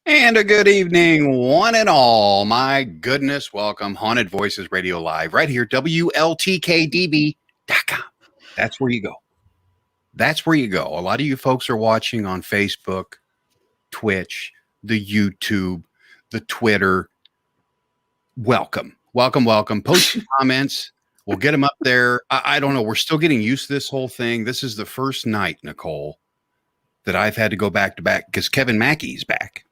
And a good evening, one and all. My goodness, welcome. Haunted Voices Radio Live, right here, WLTK-DB.com. That's where you go. That's where you go. A lot of you folks are watching on Facebook, Twitch, the YouTube, the Twitter. Welcome. Welcome, welcome. Post your comments. We'll get them up there. I don't know. We're still getting used to this whole thing. This is the first night, Nicole, that I've had to go back to back because Kevin Mackey's back.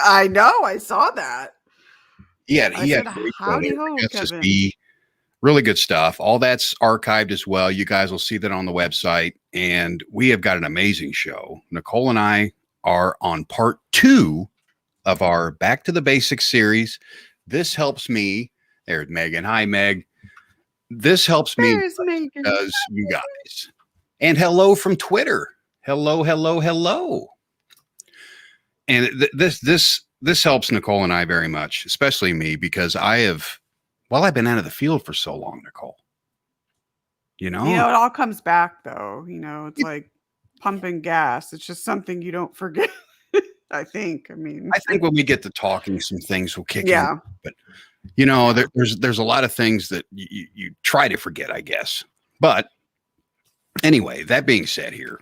I know. I saw that. He had howdy ho, Kevin. Really good stuff. All that's archived as well. You guys will see that on the website. And we have got an amazing show. Nicole and I are on part 2 of our Back to the Basics series. This helps me. There's Megan. Hi, Meg. This helps me because you guys. And hello from Twitter. Hello, hello, hello. And this helps Nicole and I very much, especially me, because I've been out of the field for so long, Nicole. It all comes back though. It's like pumping gas. It's just something you don't forget. I think when we get to talking, some things will kick in. But there's a lot of things that you try to forget, I guess. But anyway, that being said here,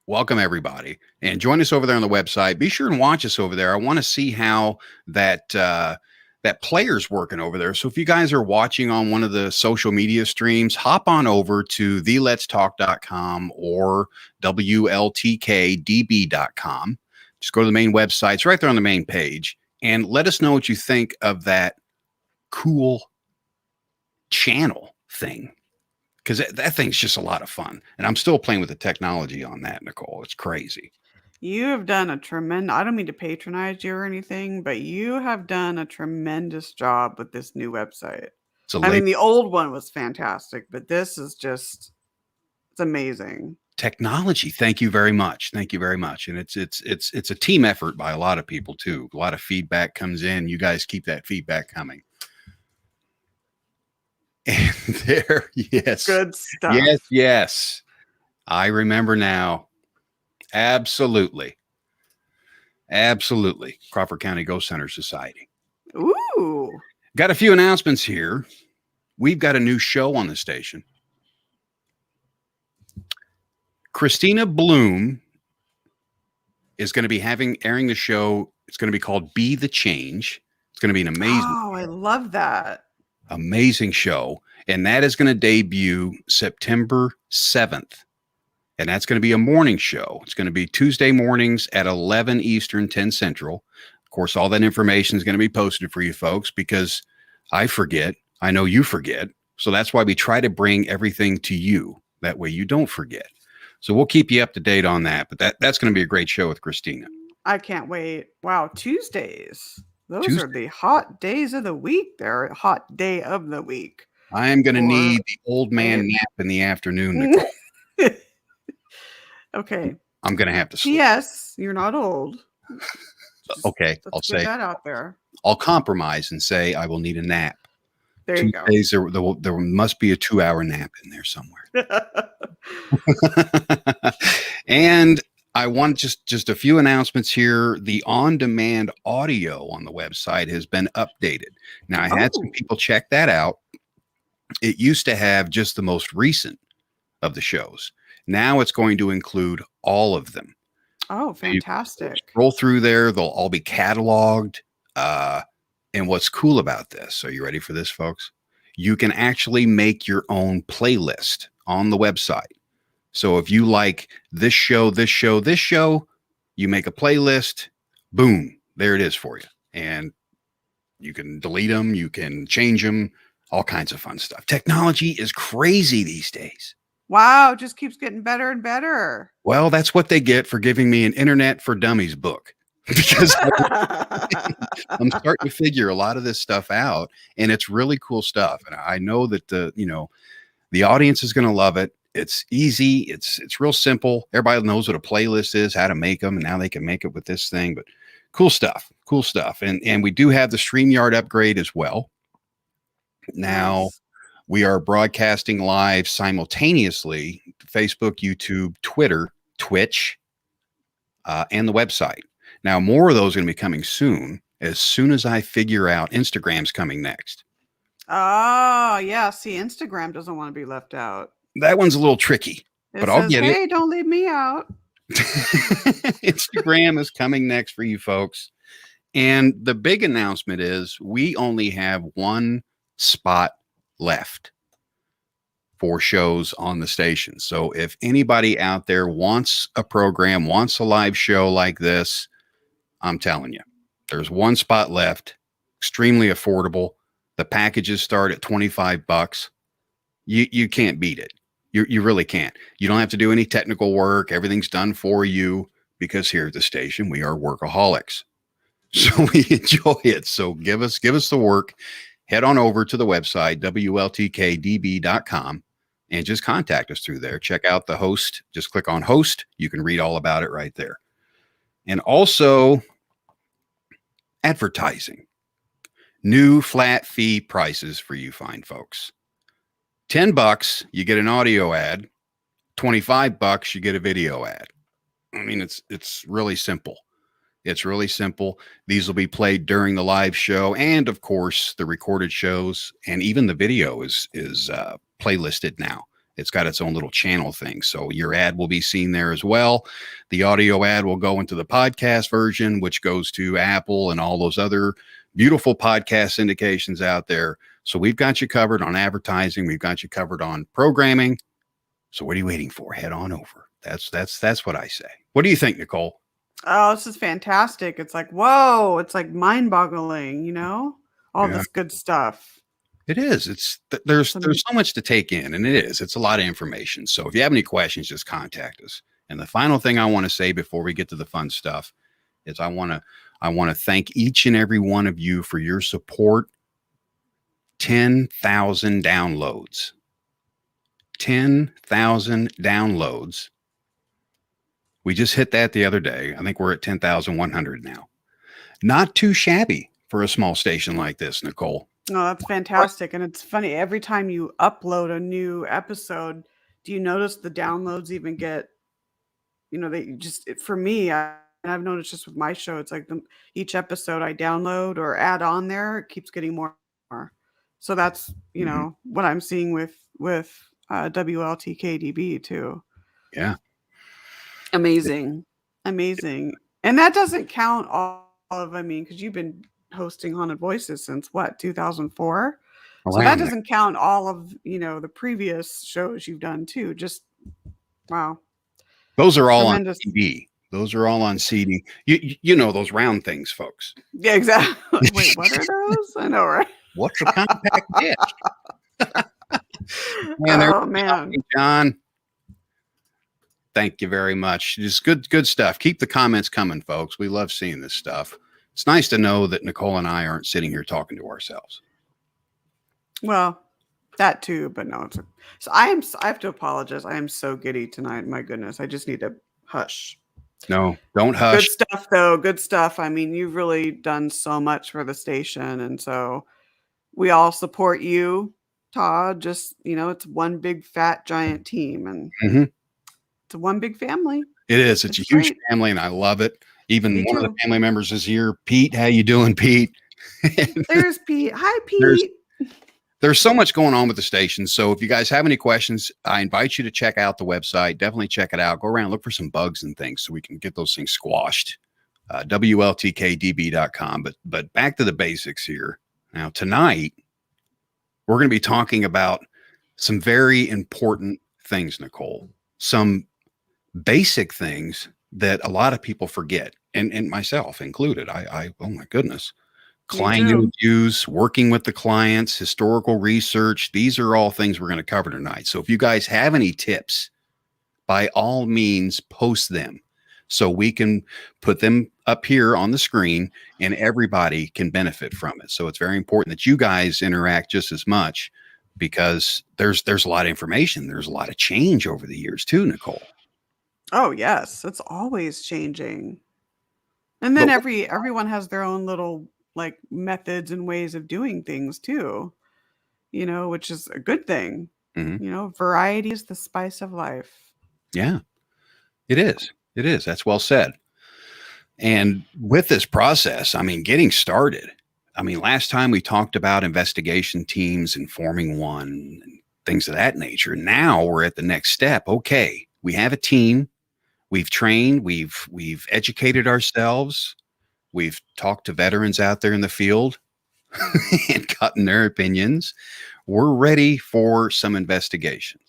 welcome everybody and join us over there on the website. Be sure and watch us over there. I want to see how that player's working over there. So if you guys are watching on one of the social media streams, hop on over to theletstalk.com or WLTK-DB.com. Just go to the main website. It's right there on the main page. And let us know what you think of that cool channel thing. Because that thing's just a lot of fun. And I'm still playing with the technology on that, Nicole. It's crazy. You have done a tremendous, I don't mean to patronize you or anything, but you have done a tremendous job with this new website. The old one was fantastic, but this is it's amazing. Technology. Thank you very much. Thank you very much. And it's a team effort by a lot of people too. A lot of feedback comes in. You guys keep that feedback coming. And there, yes. Good stuff. Yes. I remember now. Absolutely. Crawford County Ghost Center Society. Ooh. Got a few announcements here. We've got a new show on the station. Christina Bloom is going to be airing the show. It's going to be called Be the Change. It's going to be an amazing. Oh, I love that. Amazing show. And that is going to debut September 7th. And that's going to be a morning show. It's going to be Tuesday mornings at 11 Eastern, 10 Central. Of course, all that information is going to be posted for you folks because I forget. I know you forget. So that's why we try to bring everything to you. That way you don't forget. So we'll keep you up to date on that. But that's going to be a great show with Christina. I can't wait. Wow, Tuesdays. Those are the hot days of the week. They're a hot day of the week. I am going to need the old man nap in the afternoon, Nicole. Okay. I'm going to have to sleep. Yes, you're not old. Okay, I'll say that out there. I'll compromise and say I will need a nap. There you go. Days there must be a 2-hour nap in there somewhere. And I want just a few announcements here. The on-demand audio on the website has been updated. Now, I had some people check that out. It used to have just the most recent of the shows. Now it's going to include all of them. Oh, fantastic. Scroll through there. They'll all be cataloged. And what's cool about this, are you ready for this, folks? You can actually make your own playlist on the website. So if you like this show, you make a playlist, boom, there it is for you. And you can delete them, you can change them, all kinds of fun stuff. Technology is crazy these days. Wow, it just keeps getting better and better. Well, that's what they get for giving me an Internet for Dummies book. Because I'm starting to figure a lot of this stuff out, and it's really cool stuff. And I know that the audience is going to love it. It's easy. It's real simple. Everybody knows what a playlist is, how to make them, and now they can make it with this thing. But cool stuff. And we do have the StreamYard upgrade as well. Now we are broadcasting live simultaneously Facebook, YouTube, Twitter, Twitch, and the website. Now, more of those are going to be coming soon as I figure out Instagram's coming next. Oh, yeah. See, Instagram doesn't want to be left out. That one's a little tricky, but I'll get hey, don't leave me out. Instagram is coming next for you folks. And the big announcement is we only have one spot left for shows on the station. So if anybody out there wants a program, wants a live show like this, I'm telling you, there's one spot left, extremely affordable. The packages start at $25. You can't beat it. You really can't. You don't have to do any technical work. Everything's done for you because here at the station, we are workaholics. So we enjoy it. So give us the work. Head on over to the website, WLTK-DB.com, and just contact us through there. Check out the host. Just click on host. You can read all about it right there. And also advertising. New flat fee prices for you fine folks. $10, you get an audio ad. $25, you get a video ad. I mean, it's really simple. It's really simple. These will be played during the live show, and of course, the recorded shows, and even the video is playlisted now. It's got its own little channel thing, so your ad will be seen there as well. The audio ad will go into the podcast version, which goes to Apple and all those other beautiful podcast syndications out there. So we've got you covered on advertising. We've got you covered on programming. So what are you waiting for? Head on over. That's what I say. What do you think, Nicole? Oh, this is fantastic. It's like, whoa, it's like mind-boggling, all this good stuff. It is. There's so much to take in, and it's a lot of information. So if you have any questions, just contact us. And the final thing I want to say before we get to the fun stuff is I want to thank each and every one of you for your support. 10,000 downloads. 10,000 downloads. We just hit that the other day. I think we're at 10,100 now. Not too shabby for a small station like this, Nicole. Oh, that's fantastic. And it's funny, every time you upload a new episode, do you notice the downloads even get, for me, I've noticed just with my show, it's like each episode I download or add on there, it keeps getting more. So that's, what I'm seeing with WLTK-DB too. Yeah. Amazing. And that doesn't count all of, because you've been hosting Haunted Voices since what, 2004? So that doesn't count all of, the previous shows you've done too. Just, wow. Those are all on CD. Those are all on CD. You know those round things, folks. Yeah, exactly. Wait, what are those? I know, right? What's a compact disc? Man, John. Thank you very much. Just good stuff. Keep the comments coming, folks. We love seeing this stuff. It's nice to know that Nicole and I aren't sitting here talking to ourselves. Well, that too, but no. So I have to apologize. I am so giddy tonight. My goodness. I just need to hush. No, don't hush. Good stuff, though. Good stuff. You've really done so much for the station. And so we all support you, Todd. Just, it's one big, fat, giant team. And it's one big family. It is. It's a huge family, and I love it. Even one of the family members is here. Pete, how you doing, Pete? There's Pete. Hi, Pete. There's so much going on with the station. So if you guys have any questions, I invite you to check out the website. Definitely check it out. Go around, look for some bugs and things so we can get those things squashed. WLTK-DB.com. But back to the basics here. Now, tonight, we're going to be talking about some very important things, Nicole. Some basic things that a lot of people forget, and myself included. I oh my goodness. Client interviews, working with the clients, historical research. These are all things we're going to cover tonight. So if you guys have any tips, by all means, post them so we can put them up here on the screen and everybody can benefit from it. So it's very important that you guys interact just as much because there's a lot of information. There's a lot of change over the years too, Nicole. Oh, yes. It's always changing. And then everyone has their own little like methods and ways of doing things too, which is a good thing. Variety is the spice of life. Yeah, it is. It is. That's well said. And with this process, I mean, getting started, I mean, last time we talked about investigation teams and forming one and things of that nature. Now we're at the next step. Okay, we have a team. We've trained. We've educated ourselves. We've talked to veterans out there in the field and gotten their opinions. We're ready for some investigations.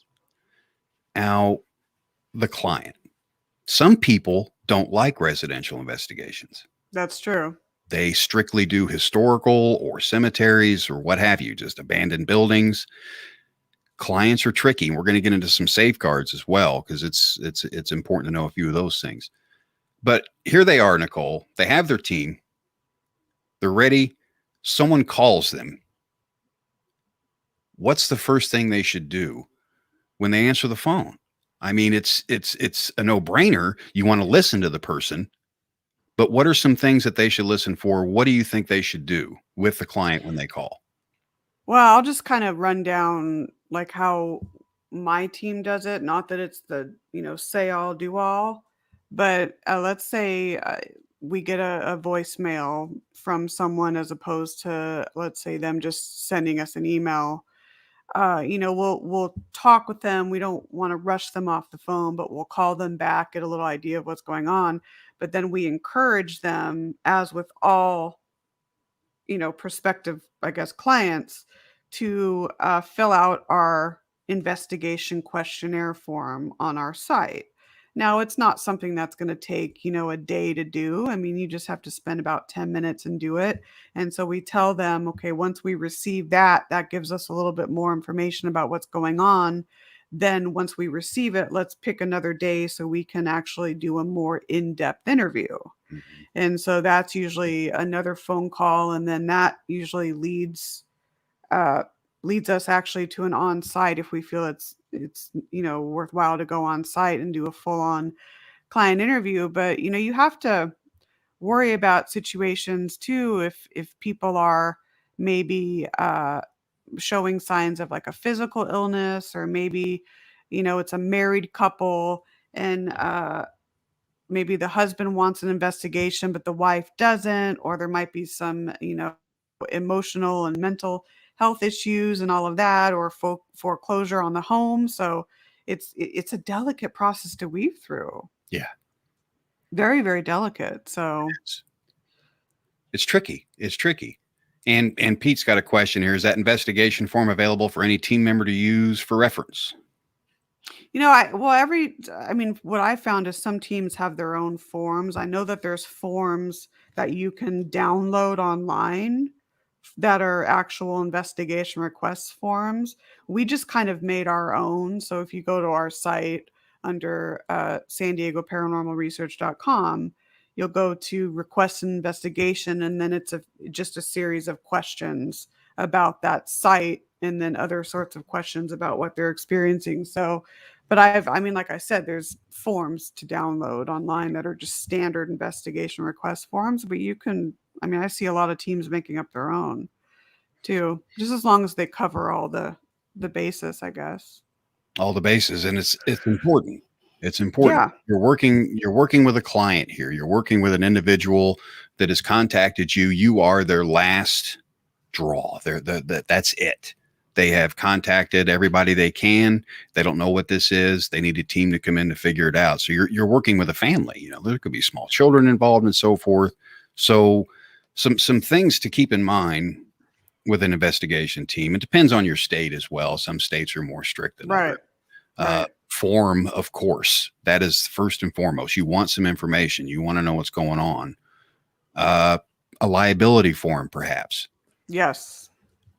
Now, the client. Some people don't like residential investigations. That's true. They strictly do historical or cemeteries or what have you, just abandoned buildings. Clients are tricky. We're going to get into some safeguards as well because it's important to know a few of those things. But here they are, Nicole. They have their team. They're ready. Someone calls them. What's the first thing they should do when they answer the phone? I mean, it's a no-brainer. You want to listen to the person, but what are some things that they should listen for? What do you think they should do with the client when they call? Well, I'll just kind of run down like how my team does it. Not that it's the, say all, do all, but let's say we get a voicemail from someone as opposed to, let's say, them just sending us an email. We'll talk with them. We don't want to rush them off the phone, but we'll call them back, get a little idea of what's going on. But then we encourage them, as with all prospective, I guess, clients, to fill out our investigation questionnaire form on our site. Now, it's not something that's going to take, a day to do. I mean, you just have to spend about 10 minutes and do it. And so we tell them, okay, once we receive that, that gives us a little bit more information about what's going on. Then once we receive it, let's pick another day so we can actually do a more in-depth interview. Mm-hmm. And so that's usually another phone call, and then that usually uh, leads us actually to an on-site if we feel it's worthwhile to go on site and do a full-on client interview. But you have to worry about situations too if people are maybe showing signs of like a physical illness, or maybe it's a married couple, and maybe the husband wants an investigation, but the wife doesn't, or there might be some, emotional and mental health issues and all of that, or foreclosure on the home. So it's a delicate process to weave through. Yeah. Very, very delicate. So It's tricky. It's tricky. And Pete's got a question here. Is that investigation form available for any team member to use for reference? what I found is some teams have their own forms. I know that there's forms that you can download online that are actual investigation request forms. We just kind of made our own. So if you go to our site under San Diego Paranormal Research.com, you'll go to request an investigation, and then it's just a series of questions about that site, and then other sorts of questions about what they're experiencing. So, but like I said, there's forms to download online that are just standard investigation request forms, but I see a lot of teams making up their own too, just as long as they cover all the basis, I guess. All the bases, and it's important. It's important. Yeah, You're working with a client here. You're working with an individual that has contacted you. You are their last draw. That's it. They have contacted everybody they can. They don't know what this is. They need a team to come in to figure it out. So you're working with a family. There could be small children involved and so forth. So some things to keep in mind with an investigation team. It depends on your state as well. Some states are more strict than right, others. right. Form, of course, that is first and foremost. You want some information. You want to know what's going on. A liability form, perhaps. Yes.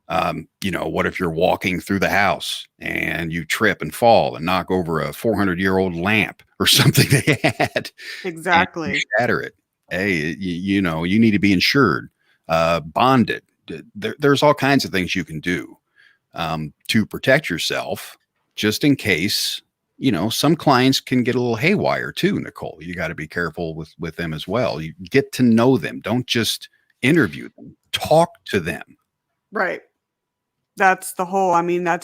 What if you're walking through the house and you trip and fall and knock over a 400-year-old lamp or something they had, and you Exactly. shatter it? Hey, you need to be insured, bonded. There's all kinds of things you can do to protect yourself, just in case. Some clients can get a little haywire too, Nicole. You got to be careful with them as well. You get to know them. Don't just interview them. Talk to them. Right. That's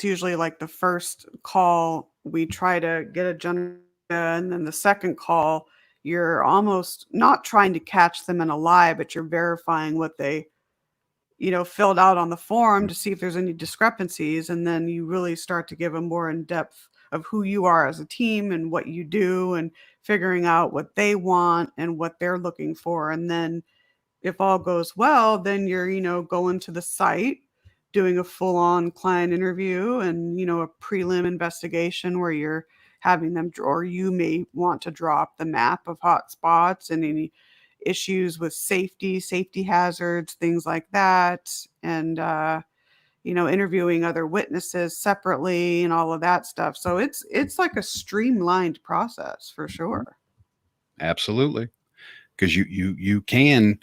usually like the first call we try to get a agenda, and then the second call, you're almost not trying to catch them in a lie, but you're verifying what they, filled out on the form to see if there's any discrepancies. And then you really start to give them more in depth of who you are as a team and what you do, and figuring out what they want and what they're looking for. And then if all goes well, then you're, going to the site, doing a full on client interview and, a prelim investigation where you're having them, or you may want to draw up the map of hot spots and any issues with safety hazards, things like that. And, interviewing other witnesses separately and all of that stuff. So it's like a streamlined process for sure. Absolutely. Because you can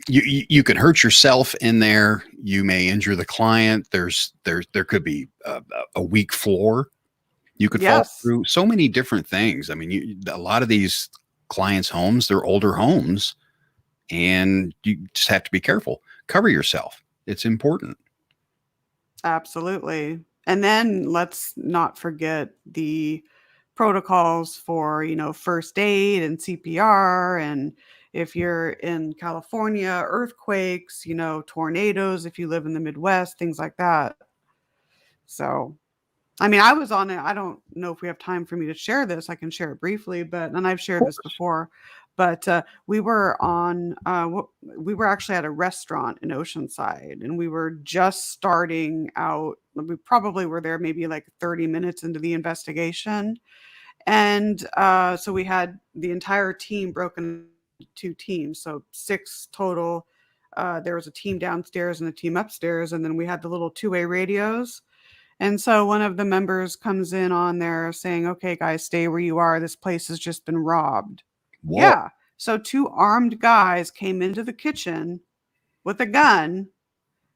you can hurt yourself in there. You may injure the client. There could be a weak floor. You could fall through so many different things. I mean, a lot of these clients' homes, they're older homes, and you just have to be careful. Cover yourself. It's important. Absolutely. And then let's not forget the protocols for, first aid and CPR. And if you're in California, earthquakes, tornadoes, if you live in the Midwest, things like that. So, I mean, I was on it. I don't know if we have time for me to share this. I can share it briefly, and I've shared this before, but we were we were actually at a restaurant in Oceanside, and we were just starting out. We probably were there maybe like 30 minutes into the investigation. And so we had the entire team broken into 2 teams, so 6 total. There was a team downstairs and a team upstairs, and then we had the little 2-way radios. And so one of the members comes in on there saying, "Okay, guys, stay where you are. This place has just been robbed." Whoa. Yeah. So 2 armed guys came into the kitchen with a gun.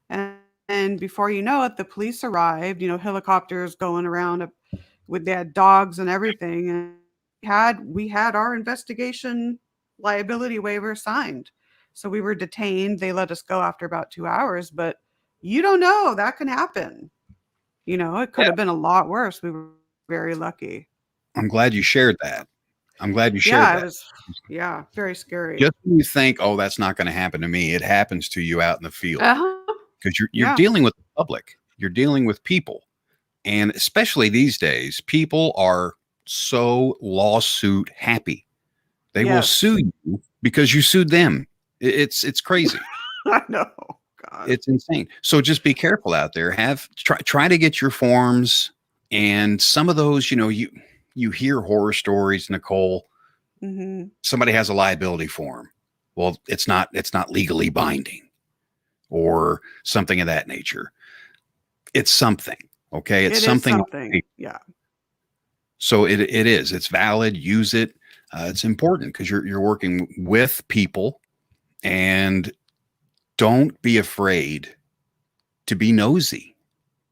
And before you know it, the police arrived, helicopters going around with their dogs and everything. And we had our investigation liability waiver signed. So we were detained. They let us go after about 2 hours, but you don't know, that can happen. It could have been a lot worse. We were very lucky. I'm glad you shared that. It was, very scary. Just when you think, oh, that's not going to happen to me, it happens to you out in the field. Because you're Yeah. dealing with the public. You're dealing with people. And especially these days, people are so lawsuit happy. They will sue you because you sued them. It's crazy. I know. God. It's insane. So just be careful out there. Try to get your forms, and some of those, you hear horror stories, Nicole. Mhm. Somebody has a liability form. Well, it's not legally binding or something of that nature. It's something. Okay. It's something. Yeah. So it is. It's valid. Use it. It's important because you're working with people, and don't be afraid to be nosy.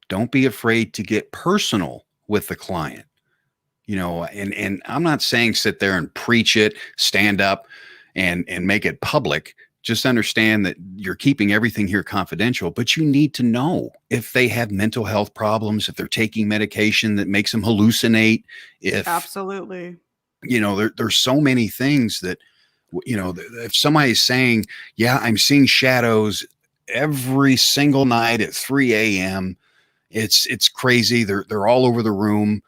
Don't be afraid to get personal with the client. And I'm not saying sit there and preach it, stand up and make it public. Just understand that you're keeping everything here confidential, but you need to know if they have mental health problems, if they're taking medication that makes them hallucinate, Absolutely. There's so many things that, if somebody's saying, yeah, I'm seeing shadows every single night at 3 a.m., it's crazy. They're all over the room.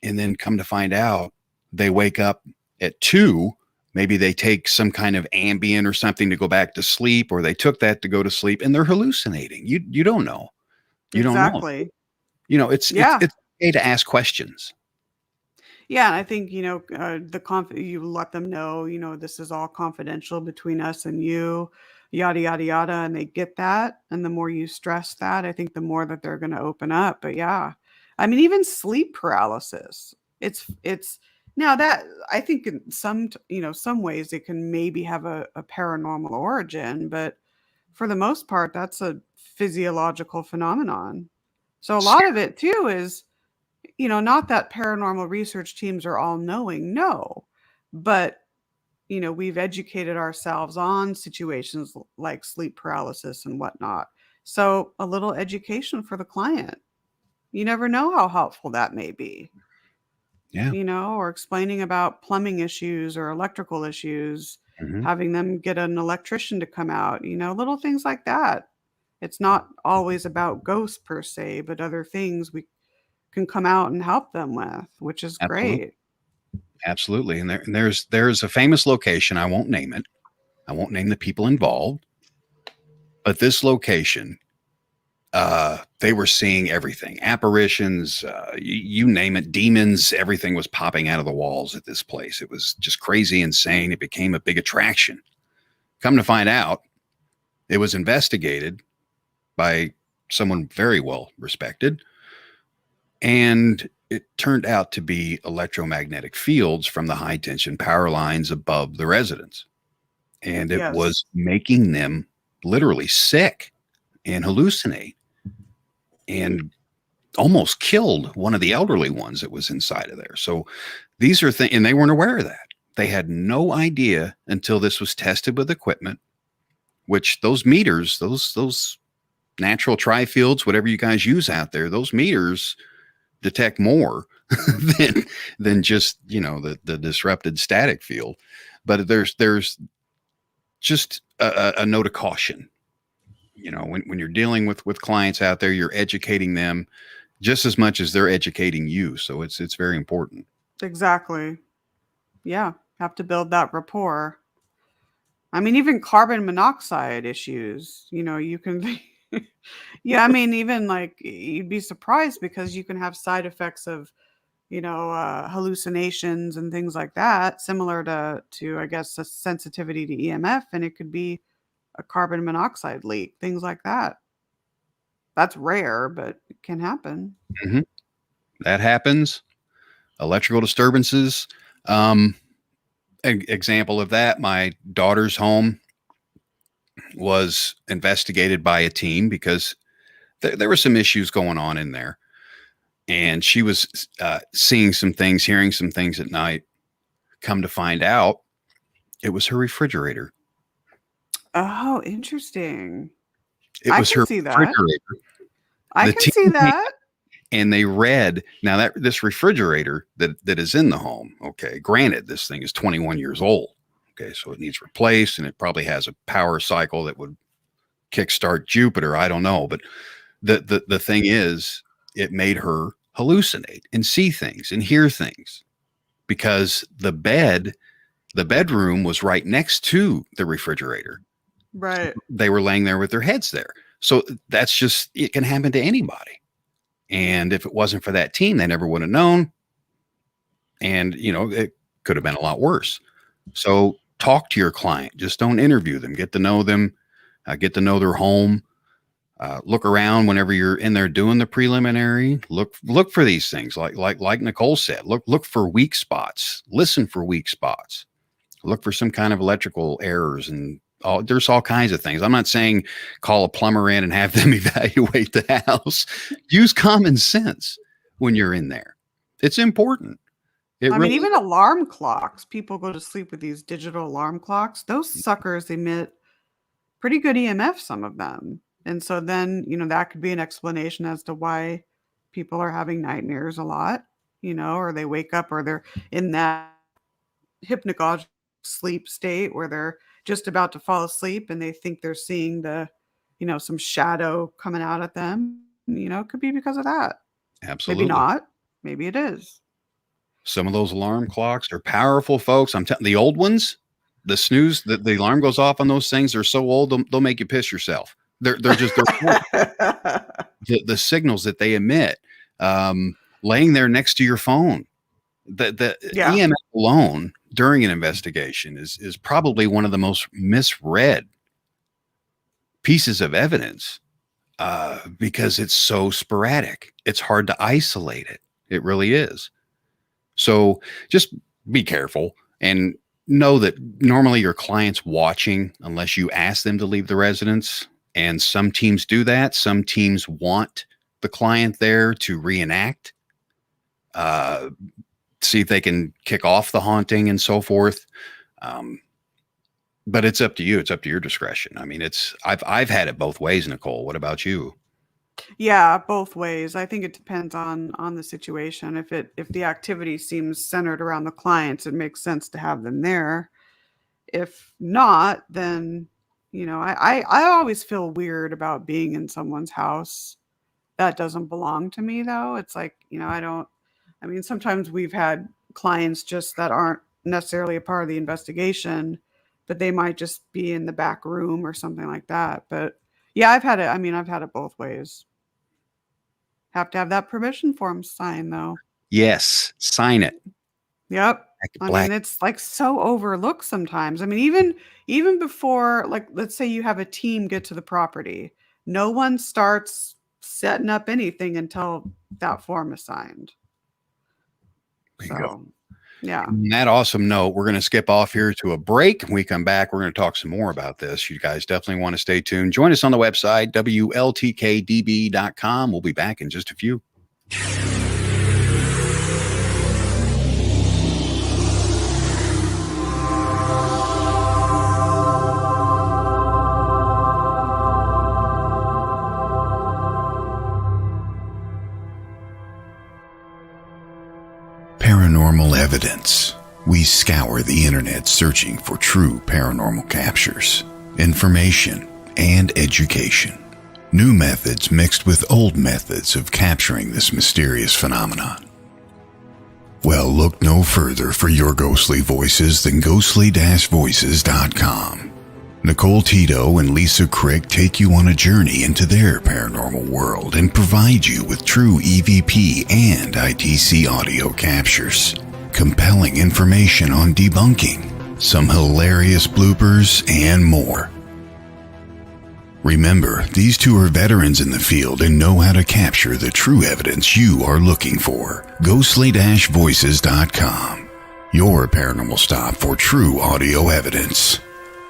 And then come to find out, they wake up at 2. Maybe they take some kind of Ambien or something to go back to sleep, or they took that to go to sleep, and they're hallucinating. You don't know. You don't know. It's okay to ask questions. Yeah, and I think, you let them know, this is all confidential between us and you, yada yada yada, and they get that. And the more you stress that, I think the more that they're going to open up. But yeah, I mean, even sleep paralysis. It's now that I think in some ways it can maybe have a paranormal origin, but for the most part, that's a physiological phenomenon. So a lot of it too is, not that paranormal research teams are all knowing, no, but we've educated ourselves on situations like sleep paralysis and whatnot. So a little education for the client. You never know how helpful that may be. Yeah. or explaining about plumbing issues or electrical issues, Hmm. having them get an electrician to come out, little things like that. It's not always about ghosts per se, but other things we can come out and help them with, which is Absolutely. great. Absolutely. And there's a famous location. I won't name it. I won't name the people involved, but this location, they were seeing everything, apparitions, you name it, demons, everything was popping out of the walls at this place. It was just crazy, insane. It became a big attraction. Come to find out, it was investigated by someone very well respected. And it turned out to be electromagnetic fields from the high tension power lines above the residence. And it Yes. was making them literally sick and hallucinate and almost killed one of the elderly ones that was inside of there. So these are things, and they weren't aware of that. They had no idea until this was tested with equipment, which those meters, those natural tri-fields, whatever you guys use out there, those meters detect more than just the disrupted static field. But there's just a note of caution. When you're dealing with clients out there, you're educating them just as much as they're educating you. So it's very important. Exactly. Yeah. Have to build that rapport. I mean, even carbon monoxide issues, you can, yeah, I mean, even like you'd be surprised because you can have side effects of, hallucinations and things like that, similar to I guess a sensitivity to EMF, and it could be a carbon monoxide leak, things like that. That's rare, but it can happen. Mhm. That happens. Electrical disturbances. Um, example of that, my daughter's home was investigated by a team because there were some issues going on in there. And she was seeing some things, hearing some things at night. Come to find out, it was her refrigerator. Oh, interesting. It I was can her see that. refrigerator. I The can see team came that. and they read now that this refrigerator that is in the home. Okay, granted, this thing is 21 years old. Okay, so it needs replaced, and it probably has a power cycle that would kickstart Jupiter. I don't know, but the thing is, it made her hallucinate and see things and hear things because the bedroom was right next to the refrigerator. Right. They were laying there with their heads there. So that's just, it can happen to anybody. And if it wasn't for that team, they never would have known. And, it could have been a lot worse. So talk to your client. Just don't interview them. Get to know them. Get to know their home. Look around whenever you're in there doing the preliminary. Look for these things, like Nicole said. Look for weak spots. Listen for weak spots. Look for some kind of electrical errors and there's all kinds of things. I'm not saying call a plumber in and have them evaluate the house. Use common sense when you're in there. It's important. It I mean, really even is. alarm clocks. People go to sleep with these digital alarm clocks. Those suckers emit pretty good EMF, some of them. And so then, that could be an explanation as to why people are having nightmares a lot, or they wake up or they're in that hypnagogic sleep state where they're just about to fall asleep and they think they're seeing some shadow coming out at them. It could be because of that. Maybe Absolutely. not. Maybe it is. Some of those alarm clocks are powerful, folks. I'm telling the old ones, the snooze, the alarm goes off on those things. They're so old, they'll make you piss yourself. They're horrible. The signals that they emit, laying there next to your phone, the Yeah. EMF alone during an investigation is probably one of the most misread pieces of evidence because it's so sporadic. It's hard to isolate it. It really is. So just be careful and know that normally your client's watching unless you ask them to leave the residence. And some teams do that. Some teams want the client there to reenact, uh, see if they can kick off the haunting and so forth. Um, but it's up to you. It's up to your discretion. I mean, I've had it both ways, Nicole. What about you? Yeah, both ways. I think it depends on the situation. If the activity seems centered around the clients, it makes sense to have them there. If not, then I always feel weird about being in someone's house that doesn't belong to me, though. It's like, I don't. I mean, sometimes we've had clients just that aren't necessarily a part of the investigation, but they might just be in the back room or something like that. But yeah, I've had it. I mean, I've had it both ways. Have to have that permission form signed, though. Yes, sign it. Yep. I Black. mean, it's like so overlooked sometimes. I mean, even before, like, let's say you have a team get to the property, no one starts setting up anything until that form is signed. There you go. So, yeah. On that awesome note, we're going to skip off here to a break. When we come back, we're going to talk some more about this. You guys definitely want to stay tuned. Join us on the website, WLTK-DB.com. We'll be back in just a few. Paranormal evidence. We scour the internet searching for true paranormal captures, information, and education. New methods mixed with old methods of capturing this mysterious phenomenon. Well, look no further for your ghostly voices than ghostly-voices.com. Nicole Tito and Lisa Crick take you on a journey into their paranormal world and provide you with true EVP and ITC audio captures, compelling information on debunking, some hilarious bloopers, and more. Remember, these two are veterans in the field and know how to capture the true evidence you are looking for. Ghostly-voices.com, your paranormal stop for true audio evidence.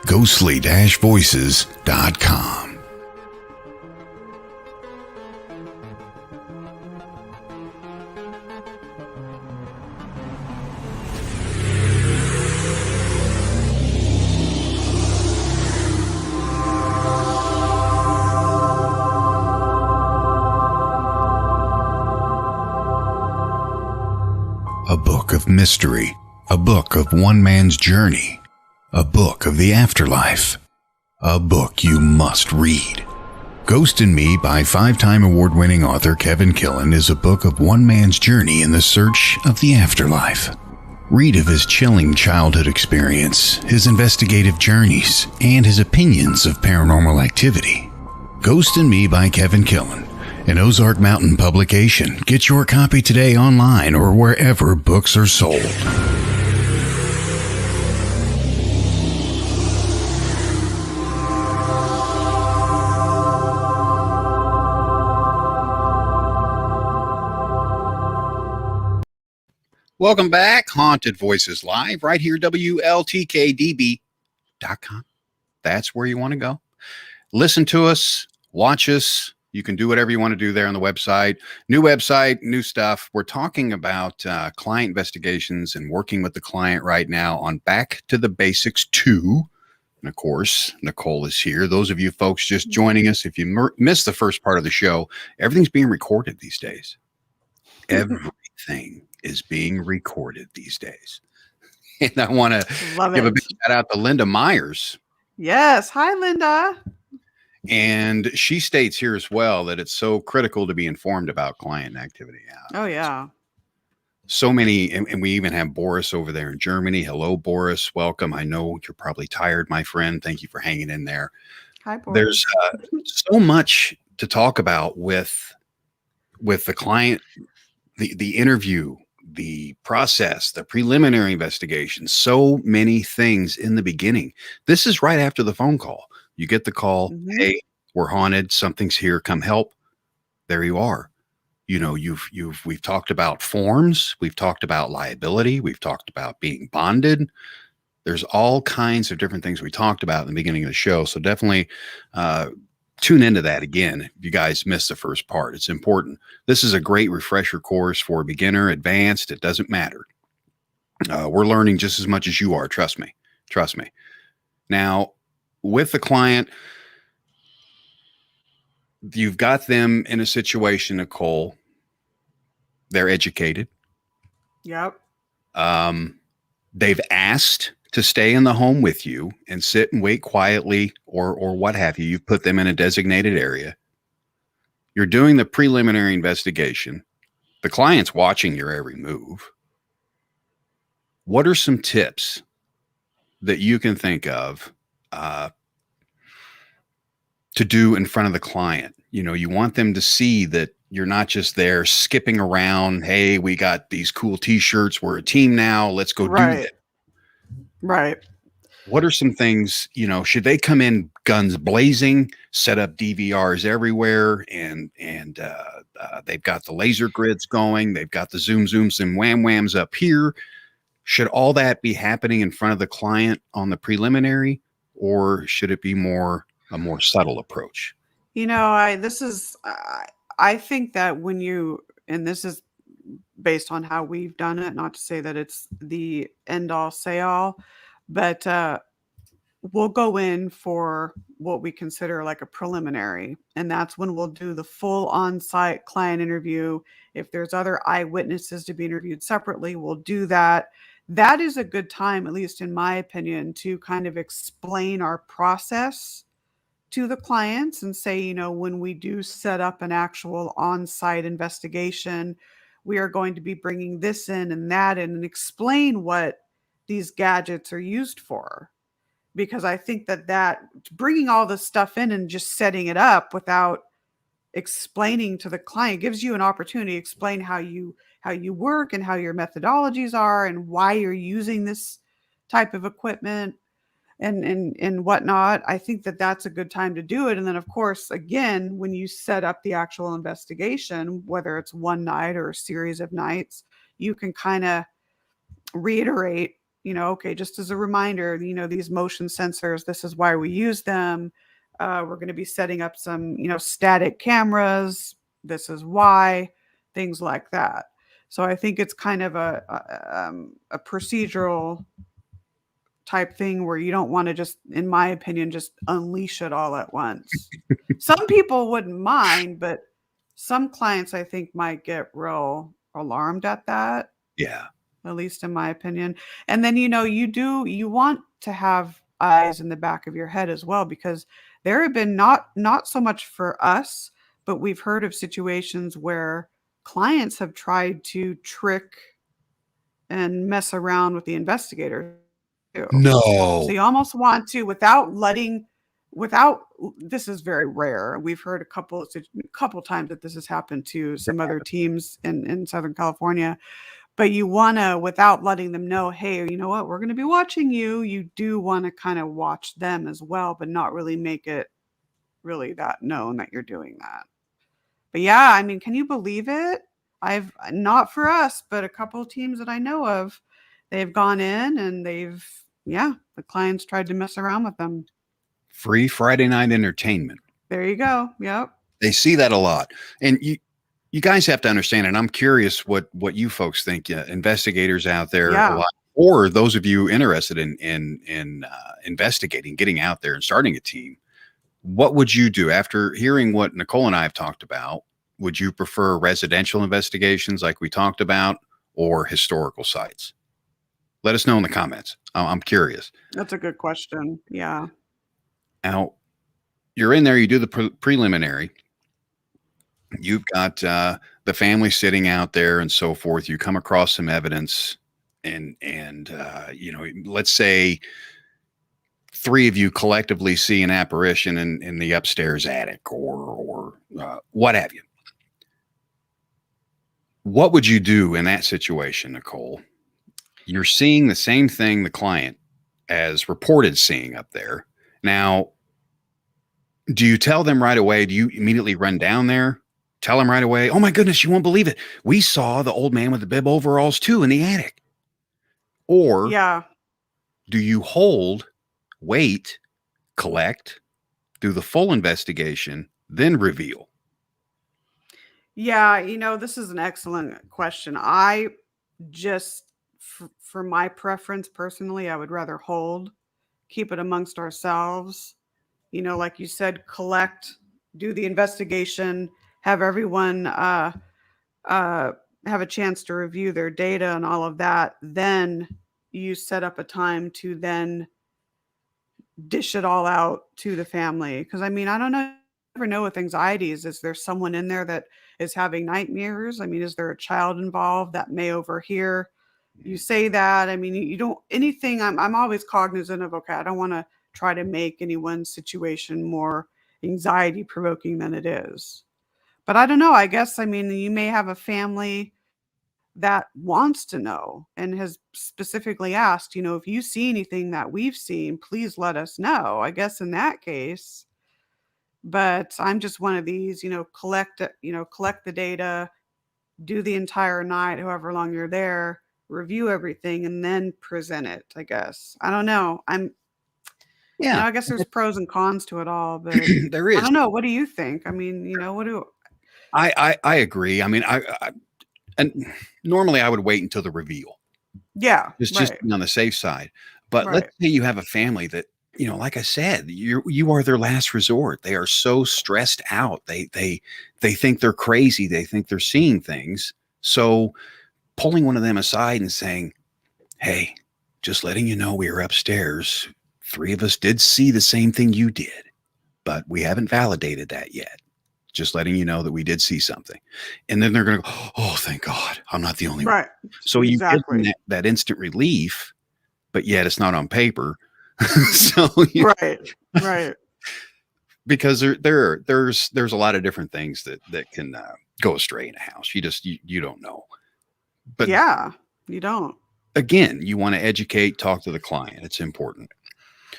Ghostly-voices.com. A book of mystery, a book of one man's journey, a book of the afterlife, a book you must read. Ghost and Me by 5-time award-winning author Kevin Killen is a book of one man's journey in the search of the afterlife. Read of his chilling childhood experience, his investigative journeys, and his opinions of paranormal activity. Ghost and Me by Kevin Killen, an Ozark Mountain publication. Get your copy today online or wherever books are sold. Welcome back. Haunted Voices Live right here, WLTK-DB.com. That's where you want to go. Listen to us, watch us. You can do whatever you want to do there on the website. New website, new stuff. We're talking about client investigations and working with the client right now on Back to the Basics 2. And of course, Nicole is here. Those of you folks just joining us, if you missed the first part of the show, everything's being recorded these days. Everything is being recorded these days. And I want to give a big shout out to Linda Myers. Yes. Hi, Linda. And she states here as well that it's so critical to be informed about client activity. Oh, yeah. So many, and we even have Boris over there in Germany. Hello, Boris. Welcome. I know you're probably tired, my friend. Thank you for hanging in there. Hi, Boris. There's so much to talk about with the client, the interview, the process, the preliminary investigation, so many things in the beginning. This is right after the phone call. You get the call, hey, we're haunted, something's here, come help. There you are. You know, we've talked about forms, we've talked about liability, we've talked about being bonded. There's all kinds of different things we talked about in the beginning of the show. So definitely tune into that again. If you guys missed the first part, it's important. This is a great refresher course for beginner, advanced. It doesn't matter. We're learning just as much as you are. Trust me. Trust me. Now, with the client, you've got them in a situation, Nicole. They're educated. Yep. They've asked to stay in the home with you and sit and wait quietly or what have you. You've put them in a designated area. You're doing the preliminary investigation. The client's watching your every move. What are some tips that you can think of to do in front of the client? You know, you want them to see that you're not just there skipping around. Hey, we got these cool t-shirts. We're a team now. Let's go do that. Right. What are some things, you know, should they come in guns blazing, set up DVRs everywhere, and they've got the laser grids going, they've got the zooms and whams up here. Should all that be happening in front of the client on the preliminary, or should it be a more subtle approach? You know, I think that when you, and this is based on how we've done it, not to say that it's the end all say all, but we'll go in for what we consider like a preliminary, and that's when we'll do the full on-site client interview. If there's other eyewitnesses to be interviewed separately, we'll do that. That is a good time, at least in my opinion, to kind of explain our process to the clients and say, you know, when we do set up an actual on-site investigation, we are going to be bringing this in and that in, and explain what these gadgets are used for. Because I think that bringing all this stuff in and just setting it up without explaining to the client gives you an opportunity to explain how you work and how your methodologies are and why you're using this type of equipment and whatnot. I think that that's a good time to do it. And then, of course, again, when you set up the actual investigation, whether it's one night or a series of nights, you can kind of reiterate, you know, okay, just as a reminder, you know, these motion sensors, this is why we use them. We're going to be setting up some, you know, static cameras. This is why, things like that. So I think it's kind of a procedural type thing where you don't want to just, in my opinion, just unleash it all at once. Some people wouldn't mind, but some clients I think might get real alarmed at that. Yeah. At least in my opinion. And then, you know, you want to have eyes in the back of your head as well, because there have been not so much for us, but we've heard of situations where clients have tried to trick and mess around with the investigators too. So No. you almost want to, without, this is very rare. We've heard a couple times that this has happened to some other teams in Southern California. But you want to, without letting them know, hey, you know what, we're going to be watching you. You do want to kind of watch them as well, but not really make it really that known that you're doing that. But yeah, I mean, can you believe it? I've, not for us, but a couple of teams that I know of, they've gone in and the clients tried to mess around with them. Free Friday night entertainment. There you go. Yep. They see that a lot. And you guys have to understand, and I'm curious what you folks think, investigators out there a lot, or those of you interested in investigating, getting out there and starting a team. What would you do after hearing what Nicole and I have talked about? Would you prefer residential investigations like we talked about, or historical sites? Let us know in the comments. I'm curious. That's a good question. Yeah. Now, you're in there, you do the preliminary. You've got the family sitting out there and so forth. You come across some evidence, and you know, let's say three of you collectively see an apparition in the upstairs attic, or what have you. What would you do in that situation, Nicole? You're seeing the same thing the client as reported seeing up there. Now, do you tell them right away? Do you immediately run down there? Tell them right away, oh my goodness, you won't believe it, we saw the old man with the bib overalls too in the attic? Or do you hold, wait, collect, do the full investigation, then reveal? Yeah, you know, this is an excellent question. I just, for my preference personally, I would rather hold, keep it amongst ourselves. You know, like you said, collect do the investigation, have everyone uh, have a chance to review their data and all of that. Then you set up a time to then dish it all out to the family. Because I mean, I don't know, you never know with anxieties. Is there someone in there that is having nightmares? I mean, is there a child involved that may overhear you say that? I mean, you don't anything. I'm always cognizant of, okay, I don't want to try to make anyone's situation more anxiety provoking than it is. But I don't know. I guess I mean you may have a family that wants to know and has specifically asked, if you see anything that we've seen, please let us know. I guess in that case, but I'm just one of these, collect the data, do the entire night, however long you're there, review everything, and then present it, I guess. I don't know. Yeah, I guess there's pros and cons to it all, but there I is. don't know. What do you think? I mean, what do I agree. I mean, I and normally I would wait until the reveal, Yeah, just right. to be on the safe side. But let's Right. say you have a family that, like I said, you are their last resort. They are so stressed out. They think they're crazy. They think they're seeing things. So pulling one of them aside and saying, "Hey, just letting you know we were upstairs. Three of us did see the same thing you did, but we haven't validated that yet. Just letting you know that we did see something." And then they're going to go, "Oh, thank God. I'm not the only one." Right. So you give them Exactly. that instant relief, but yet it's not on paper. So Right. Right. because there's a lot of different things that can go astray in a house. You don't know. But Yeah. You don't. again, you want to educate, talk to the client. It's important.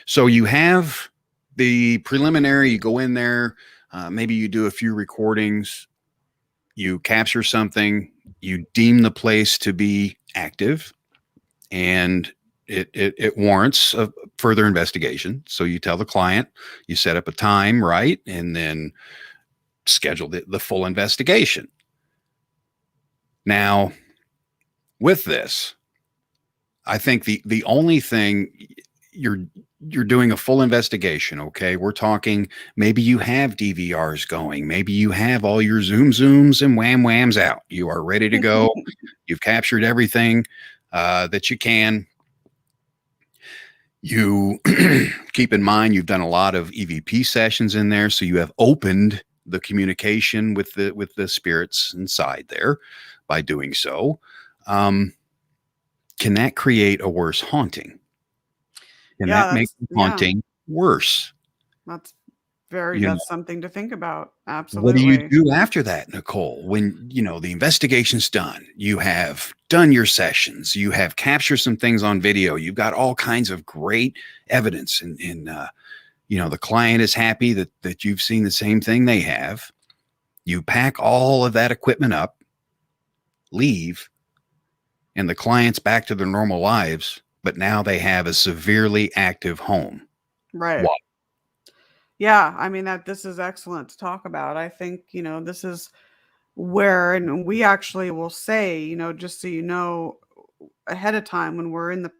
So you have the preliminary. You go in there. Maybe you do a few recordings. You capture something. You deem the place to be active, and it warrants a further investigation. So you tell the client, you set up a time, right, and then schedule the full investigation. Now, with this, I think the only thing you're you're doing a full investigation, okay? We're talking maybe you have DVRs going, maybe you have all your zooms and whams out. You are ready to go. You've captured everything that you can. You keep in mind you've done a lot of EVP sessions in there, so you have opened the communication with the spirits inside there by doing so. Um, can that create a worse haunting? Can Yeah, that make the yeah. haunting worse? That's You know, that's something to think about. what do you Absolutely. do after that, Nicole? When the investigation's done, you have done your sessions, you have captured some things on video, you've got all kinds of great evidence, and the client is happy that you've seen the same thing they have. You pack all of that equipment up, leave, and the client's back to their normal lives, but now they have a severely active home. Right. Why? Yeah, I mean that this is excellent to talk about. I think, this is where and we actually will say, just so you know ahead of time when we're in the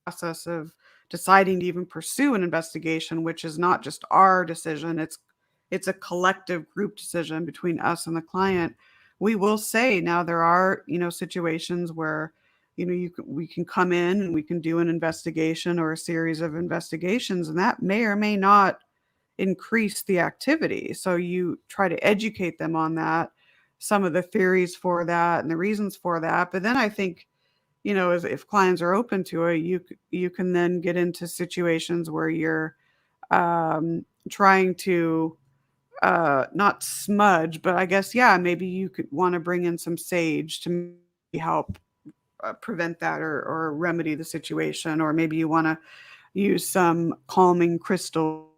process of deciding to even pursue an investigation, which is not just our decision, it's a collective group decision between us and the client. We will say now there are, situations where we can come in and we can do an investigation or a series of investigations, and that may or may not increase the activity. So you try to educate them on that, some of the theories for that and the reasons for that. But then I think, if clients are open to it, you can then get into situations where you're trying to not smudge, but I guess yeah, maybe you could want to bring in some sage to help prevent that or remedy the situation, or maybe you want to use some calming crystals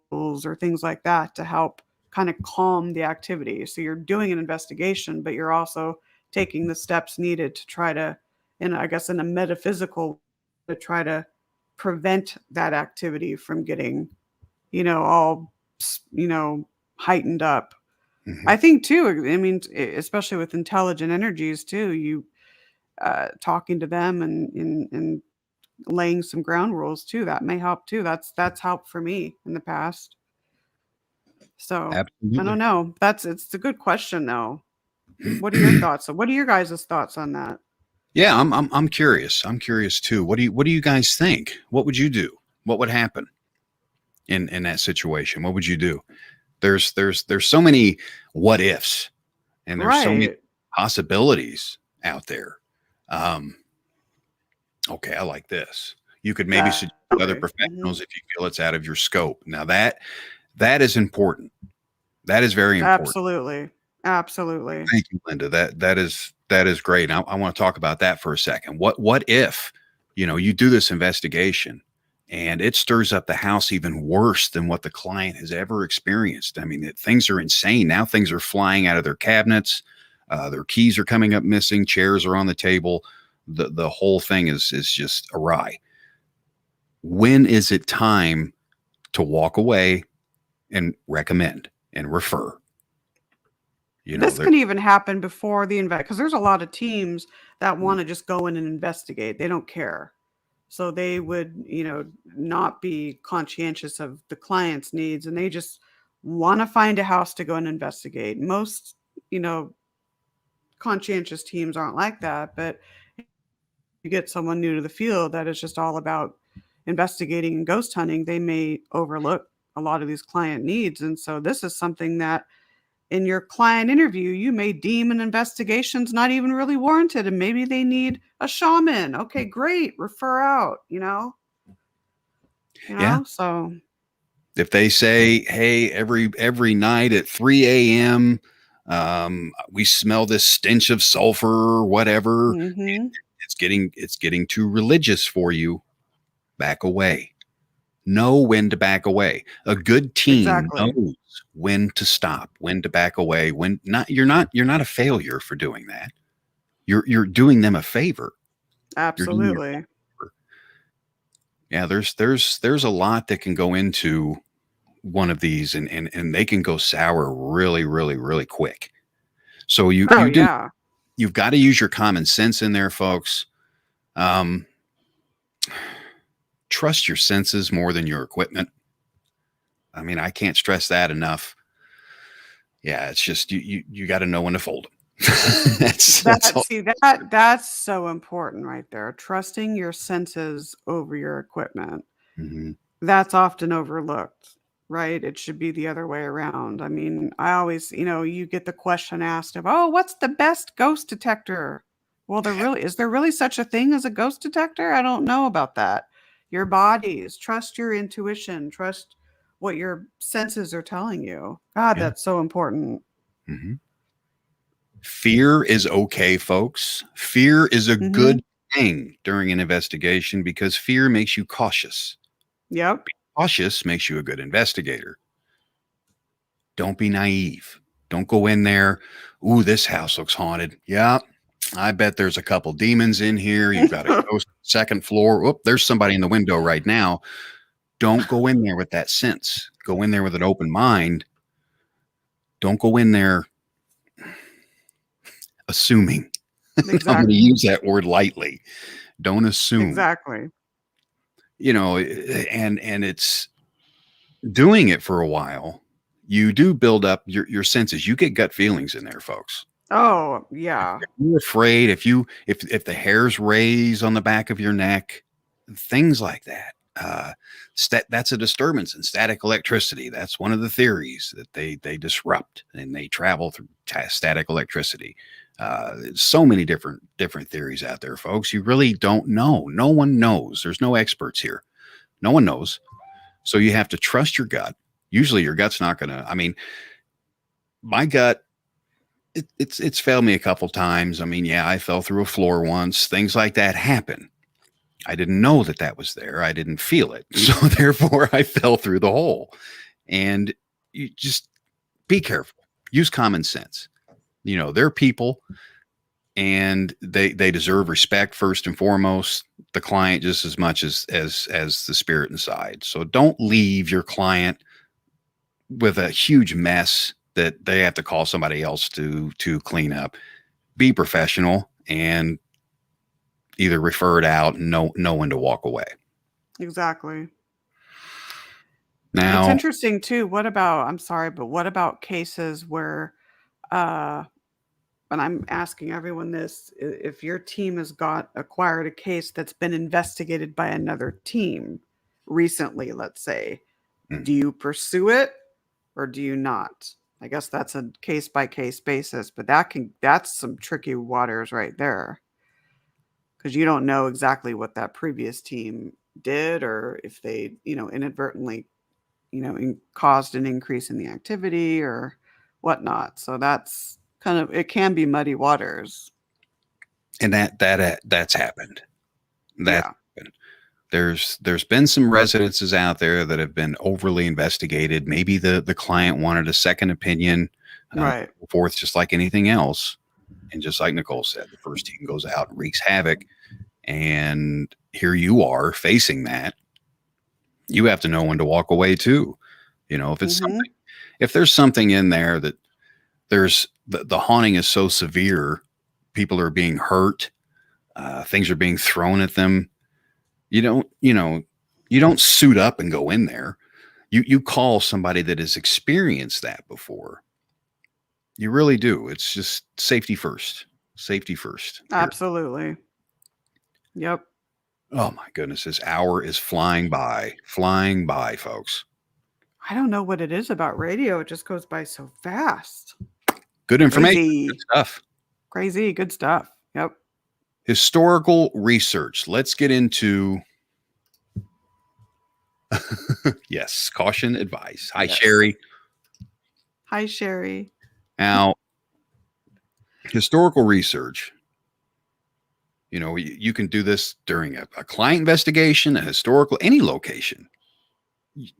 or things like that to help kind of calm the activity. So you're doing an investigation, but you're also taking the steps needed to try to, I guess, in a metaphysical, to try to prevent that activity from getting, all, heightened up. Mhm. I think too, I mean, especially with intelligent energies too, you talking to them and laying some ground rules too. That may help too. That's helped for me in the past. So I Absolutely. don't know. It's a good question though. What are your thoughts? What are your guys' thoughts on that? Yeah, I'm curious. I'm curious too. What do you guys think? What would you do? What would happen in that situation? What would you do? There's so many what ifs, and there's so many Right. possibilities out there. Um, okay, I like this. You could maybe suggest other Exactly. professionals if you feel it's out of your scope. Now that is important. That is very important. Absolutely. Absolutely. Thank you, Linda. That is great. I want to talk about that for a second. What if, you do this investigation and it stirs up the house even worse than what the client has ever experienced? I mean, things are insane. Now things are flying out of their cabinets. Their keys are coming up missing. Chairs are on the table. The whole thing is just awry. When is it time to walk away and recommend and refer? This There. can even happen before the invest because there's a lot of teams that want to just go in and investigate. They don't care. So they would, not be conscientious of the client's needs and they just want to find a house to go and investigate. Most, you know, conscientious teams aren't like that, but you get someone new to the field that is just all about investigating and ghost hunting, they may overlook a lot of these client needs. And so this is something that in your client interview, you may deem an investigation's not even really warranted and maybe they need a shaman. Okay, great. Refer out, Yeah. So If they say, "Hey, every night at 3 a.m., we smell this stench of sulfur or whatever, mhm, it's getting too religious for you," back away. Know when to back away. A good team exactly. knows when to stop, when to back away, when not. You're not a failure for doing that. You're doing them a favor. You're doing your Absolutely. favor. Yeah, there's a lot that can go into one of these and they can go sour really, really, really quick. So Oh, yeah. you've got to use your common sense in there, folks. Um, trust your senses more than your equipment. I mean, I can't stress that enough. Yeah, it's just you got to know when to fold them. That's all. That's so important right there. Trusting your senses over your equipment. Mm-hmm. That's often overlooked, right? It should be the other way around. I mean, I always, you get the question asked of, "Oh, what's the best ghost detector?" Well, is there really such a thing as a ghost detector? I don't know about that. Your bodies, trust your intuition, trust what your senses are telling you. God, Yeah. that's so important. Mm-hmm. Fear is okay, folks. Fear is a Mhm. good thing during an investigation because fear makes you cautious. Yep. Cautious makes you a good investigator. Don't be naive. Don't go in there. Ooh, this house looks haunted. Yeah, I bet there's a couple demons in here. You've got a ghost second floor. Whoop, there's somebody in the window right now. Don't go in there with that sense. Go in there with an open mind. Don't go in there assuming. I'm going Exact to use that word lightly. Don't assume. exactly. And it's doing it for a while. You do build up your senses. You get gut feelings in there, folks. Oh, yeah. You're afraid if the hairs raise on the back of your neck, things like that. That's a disturbance in static electricity. That's one of the theories that they disrupt and they travel through static electricity. So many different theories out there, folks. You really don't know. No one knows. There's no experts here. No one knows. So you have to trust your gut. Usually, your gut's not going to. I mean, my gut it's failed me a couple times. I mean, yeah, I fell through a floor once. Things like that happen. I didn't know that was there. I didn't feel it. So therefore I fell through the hole. And you just be careful. Use common sense. They're people and they deserve respect first and foremost, the client just as much as the spirit inside. So don't leave your client with a huge mess that they have to call somebody else to clean up. Be professional and either refer it out and know when to walk away. Exactly. It's Now, interesting too. What about, I'm sorry, but what about cases where, uh, and I'm asking everyone this, if your team has got acquired a case that's been investigated by another team recently, let's say, mm, do you pursue it or do you not? I guess that's a case by case basis, but that's some tricky waters right there because you don't know exactly what that previous team did or if they, inadvertently, caused an increase in the activity or whatnot. So that's kind of, it can be muddy waters. and that's happened. That's Yeah. happened. There's been some residences out there that have been overly investigated. Maybe the client wanted a second opinion, Right. forth, just like anything else. And just like Nicole said, the first team goes out and wreaks havoc. And here you are facing that. You have to know when to walk away too. If it's Mhm. something, if there's something in there that there's the haunting is so severe, people are being hurt, things are being thrown at them. You don't, you don't suit up and go in there. You call somebody that has experienced that before. You really do. It's just safety first. Safety first here. Absolutely. Yep. Oh my goodness, this hour is flying by, folks. I don't know what it is about radio. It just goes by so fast. Good information, good Crazy. stuff. Crazy. Good stuff. Yep. Historical research. Let's get into yes, caution advice. Hi, Yes. Sherry. Hi, Sherry. Now, historical research. You can do this during a client investigation, a historical, any location.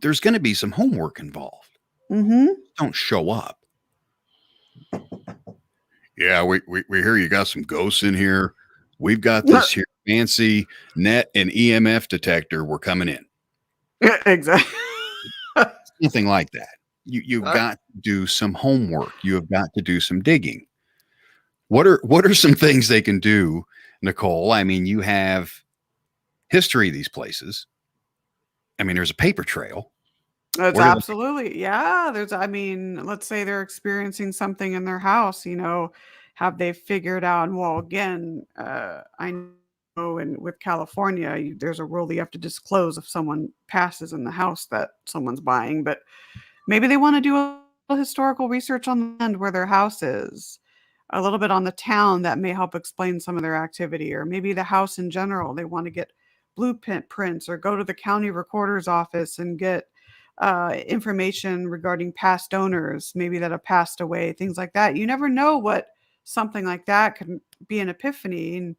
There's going to be some homework involved. Mm-hmm. Don't show up. Yeah, we hear you got some ghosts in here. We've got this here fancy net and EMF detector. We're coming in. Exactly. Nothing like that. You've got to do some homework. You have got to do some digging. What are some things they can do, Nicole? I mean, you have history of these places. I mean, there's a paper trail. That's What are they? absolutely, yeah. I mean, let's say they're experiencing something in their house, have they figured out? Well, again, I know with California, there's a rule that you have to disclose if someone passes in the house that someone's buying, but maybe they want to do a historical research on the land where their house is, a little bit on the town that may help explain some of their activity, or maybe the house in general. They want to get blueprint prints or go to the county recorder's office and get information regarding past owners, maybe that have passed away, things like that. You never know what something like that can be an epiphany. And,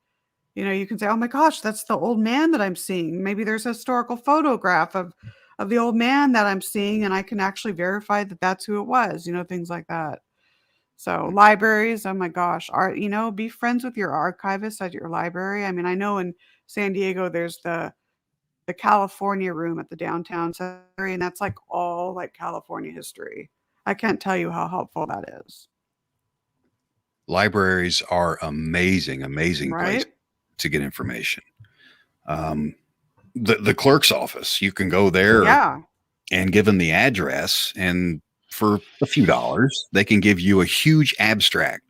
you can say, oh my gosh, that's the old man that I'm seeing. Maybe there's a historical photograph of the old man that I'm seeing, and I can actually verify that that's who it was, things like that. So libraries, oh my gosh, be friends with your archivist at your library. I mean, I know in San Diego, there's the California room at the downtown center, and that's like all like California history. I can't tell you how helpful that is. Libraries are amazing, amazing place Right? to get information. Um, the clerk's office, you can go there Yeah. and give them the address, and for a few dollars, they can give you a huge abstract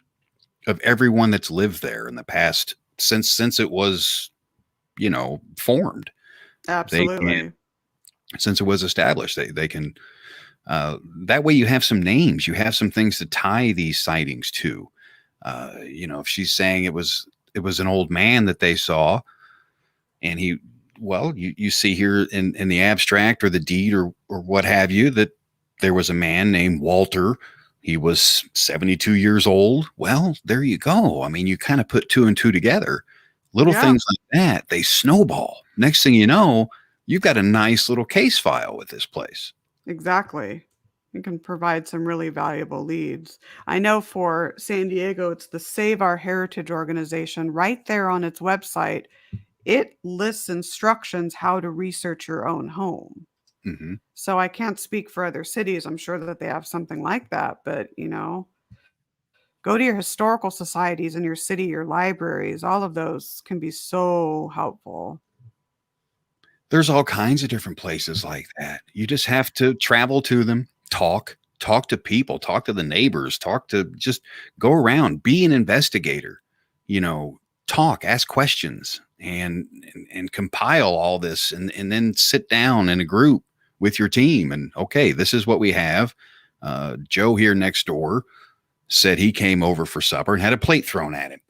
of everyone that's lived there in the past since it was, formed. They can Absolutely. since it was established. They can that way you have some names, you have some things to tie these sightings to. If she's saying it was an old man that they saw, and you see here in the abstract or the deed or what have you that there was a man named Walter. He was 72 years old. Well, there you go. I mean, you kind of put two and two together. Little Yeah, things like that, they snowball. Next thing you know, you've got a nice little case file with this place. exactly. You can provide some really valuable leads. I know for San Diego, it's the Save Our Heritage organization right there on its website. It lists instructions how to research your own home. Hmm. So I can't speak for other cities. I'm sure that they have something like that, but go to your historical societies in your city, your libraries, all of those can be so helpful. There's all kinds of different places like that. You just have to travel to them, talk to people, talk to the neighbors, just go around, be an investigator, you know, talk, ask questions and compile all this and then sit down in a group with your team and okay, this is what we have. Joe here next door said he came over for supper and had a plate thrown at him.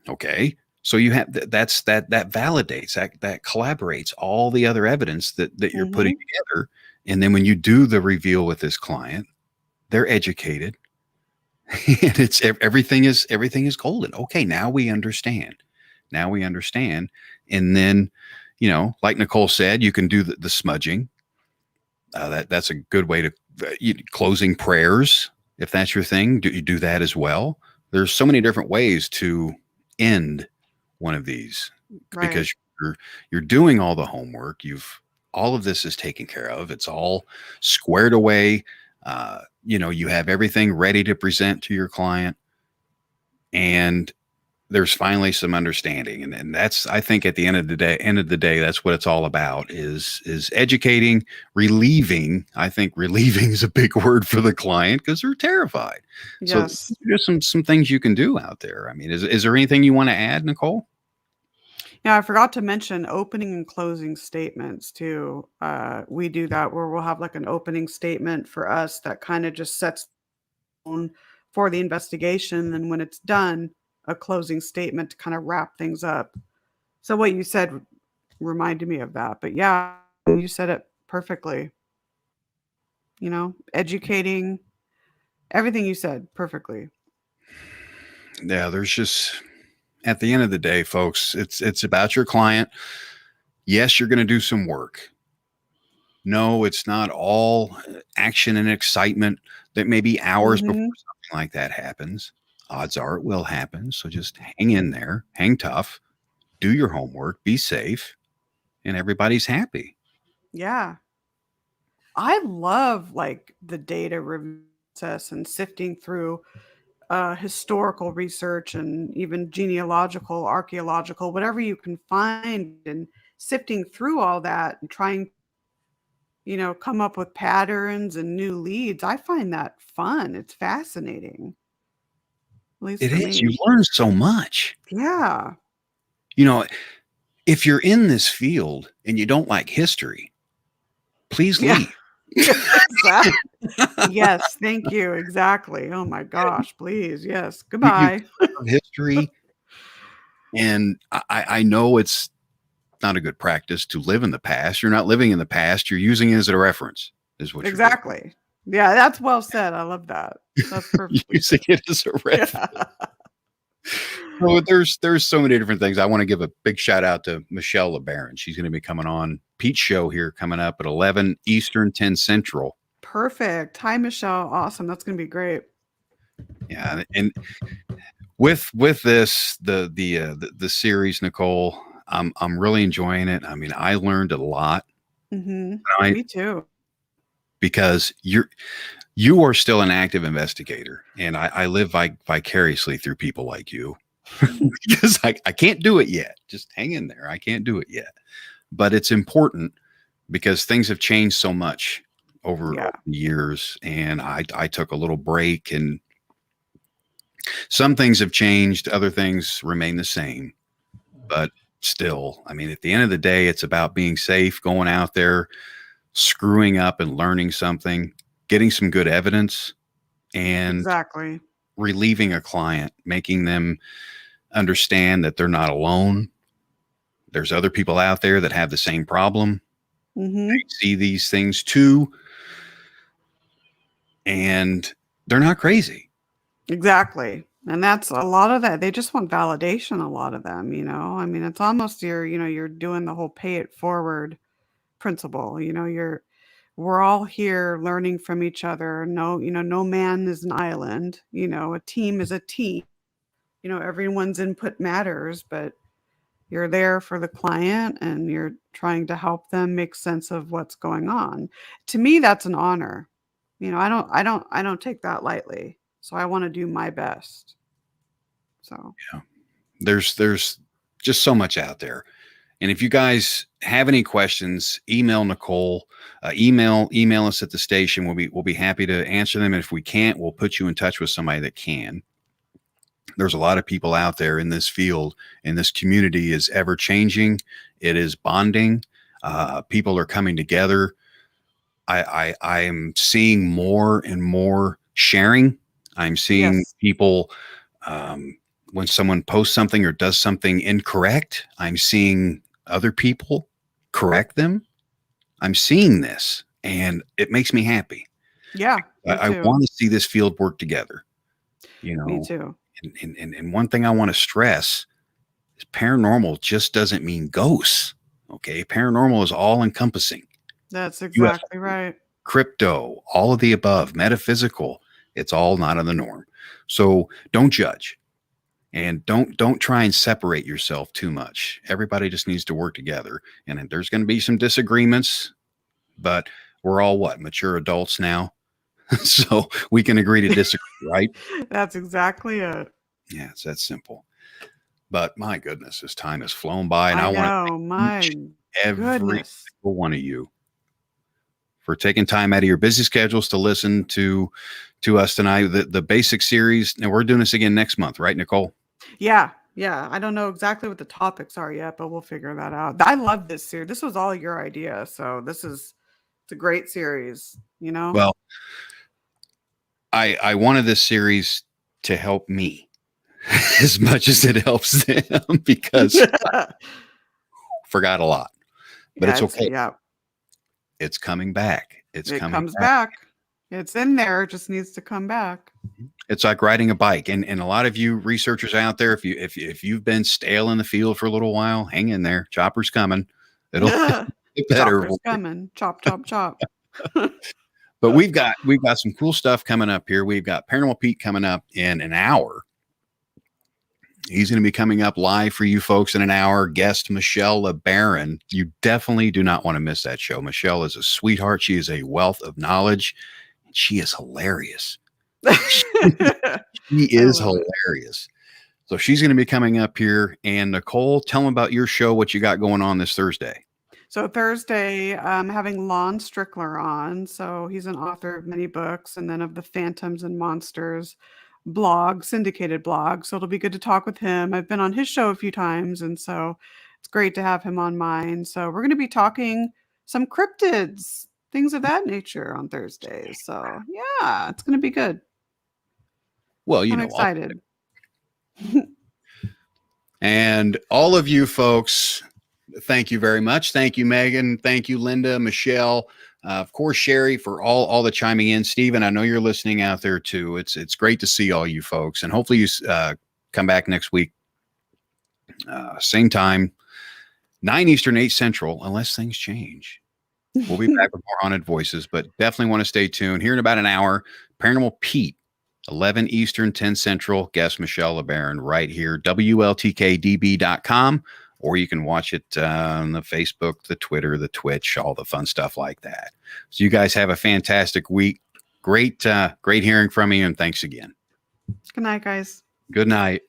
Okay. So you have that validates that collaborates all the other evidence that you're putting together. And then when you do the reveal with this client, they're educated and it's everything is golden. Okay. Now we understand. And then, you know, like Nicole said, you can do the smudging. That's a good way to closing prayers. If that's your thing, you do that as well. There's so many different ways to end one of these because you're doing all the homework. All of this is taken care of. It's all squared away. You know, you have everything ready to present to your client, and there's finally some understanding. And that's, I think at the end of the day, that's what it's all about is educating, relieving. I think relieving is a big word for the client because they're terrified. Yes. So there's some things you can do out there. I mean, is there anything you want to add, Nicole? Yeah, I forgot to mention opening and closing statements too. We do that where we'll have like an opening statement for us that kind of just sets the tone for the investigation. And when it's done, a closing statement to kind of wrap things up. So what you said reminded me of that. But yeah, you said it perfectly. You know, educating, everything you said perfectly. Yeah, there's just at the end of the day, folks, it's about your client. Yes, you're going to do some work. No, it's not all action and excitement that may be hours before something like that happens. Odds are it will happen. So just hang in there, hang tough, do your homework, be safe, and everybody's happy. Yeah. I love like the data review process and sifting through historical research and even genealogical, archaeological, whatever you can find, and sifting through all that and trying, come up with patterns and new leads. I find that fun. It's fascinating. At least It for is. You me. learn so much. Yeah. You know, if you're in this field and you don't like history, please Yeah. leave. Exactly. Yes, thank you. Exactly. Oh my gosh, please. Yes. You Goodbye. love history, and I know it's not a good practice to live in the past. You're not living in the past. You're using it as a reference, is what you're doing. Exactly. Yeah, that's well said. I love that. That's perfectly Using said. it as a reference. Yeah. So there's so many different things. I want to give a big shout out to Michelle LeBaron. She's going to be coming on Pete's show here coming up at 11 Eastern, 10 Central. Perfect. Hi, Michelle. Awesome. That's going to be great. Yeah, and with this the series, Nicole, I'm really enjoying it. I mean, I learned a lot. Me too. Because you are still an active investigator, and I live vicariously through people like you because I can't do it yet. Just hang in there. I can't do it yet, but it's important because things have changed so much over the years, and I took a little break, and some things have changed, other things remain the same, but still, I mean, at the end of the day, it's about being safe, going out there, screwing up and learning something, getting some good evidence, and relieving a client, making them understand that they're not alone. There's other people out there that have the same problem. They see these things too, and they're not crazy. Exactly. And that's a lot of that. They just want validation, a lot of them, I mean, it's almost you're doing the whole pay it forward principle. We're all here learning from each other. No, no man is an island. A team is a team. Everyone's input matters, but you're there for the client and you're trying to help them make sense of what's going on. To me, that's an honor. I don't take that lightly. So I want to do my best. So yeah, there's just so much out there. And if you guys have any questions, email Nicole, email us at the station. We'll be happy to answer them. And if we can't, we'll put you in touch with somebody that can. There's a lot of people out there in this field, and this community is ever changing. It is bonding. People are coming together. I am seeing more and more sharing. I'm seeing people, when someone posts something or does something incorrect, I'm seeing other people correct them. I'm seeing this, and it makes me happy. Yeah. I want to see this field work together. Me too. And one thing I want to stress is paranormal just doesn't mean ghosts. Okay. Paranormal is all encompassing. That's exactly right. Crypto, all of the above, metaphysical, it's all not in the norm. So don't judge, and don't try and separate yourself too much. Everybody just needs to work together. And there's going to be some disagreements, but we're all mature adults now. So we can agree to disagree, right? That's exactly it. Yeah, it's that simple. But my goodness, this time has flown by, and I want to thank every single one of you for taking time out of your busy schedules to listen to us tonight. The basic series, and we're doing this again next month, right, Nicole? Yeah. I don't know exactly what the topics are yet, but we'll figure that out. I love this series. This was all your idea, so it's a great series. Well, I wanted this series to help me as much as it helps them, because I forgot a lot. But it's okay. It's coming back. It comes back. It's in there. It just needs to come back. It's like riding a bike. And a lot of you researchers out there, if you've been stale in the field for a little while, hang in there. Chopper's coming. It'll get better. Chopper's coming. Chop, chop, chop. But we've got some cool stuff coming up here. We've got Paranormal Pete coming up in an hour. He's going to be coming up live for you folks in an hour. Guest Michelle LeBaron. You definitely do not want to miss that show. Michelle is a sweetheart. She is a wealth of knowledge. She is hilarious. She is hilarious. So she's going to be coming up here. And Nicole, tell them about your show, what you got going on this Thursday. So Thursday, I'm having Lon Strickler on. So he's an author of many books, and then of the Phantoms and Monsters blog, syndicated blog. So it'll be good to talk with him. I've been on his show a few times, and so it's great to have him on mine. So we're going to be talking some cryptids, things of that nature on Thursdays. So yeah, it's going to be good. Well, I'm excited. And all of you folks, thank you very much. Thank you, Megan. Thank you, Linda, Michelle. Of course, Sherry, for all the chiming in. Steven, I know you're listening out there too. It's great to see all you folks, and hopefully you come back next week, same time, 9 Eastern, 8 Central, unless things change. We'll be back with more Haunted Voices, but definitely want to stay tuned. Here in about an hour, Paranormal Pete, 11 Eastern, 10 Central. Guest Michelle LeBaron right here, WLTK-DB.com. Or you can watch it on the Facebook, the Twitter, the Twitch, all the fun stuff like that. So you guys have a fantastic week. Great hearing from you, and thanks again. Good night, guys. Good night.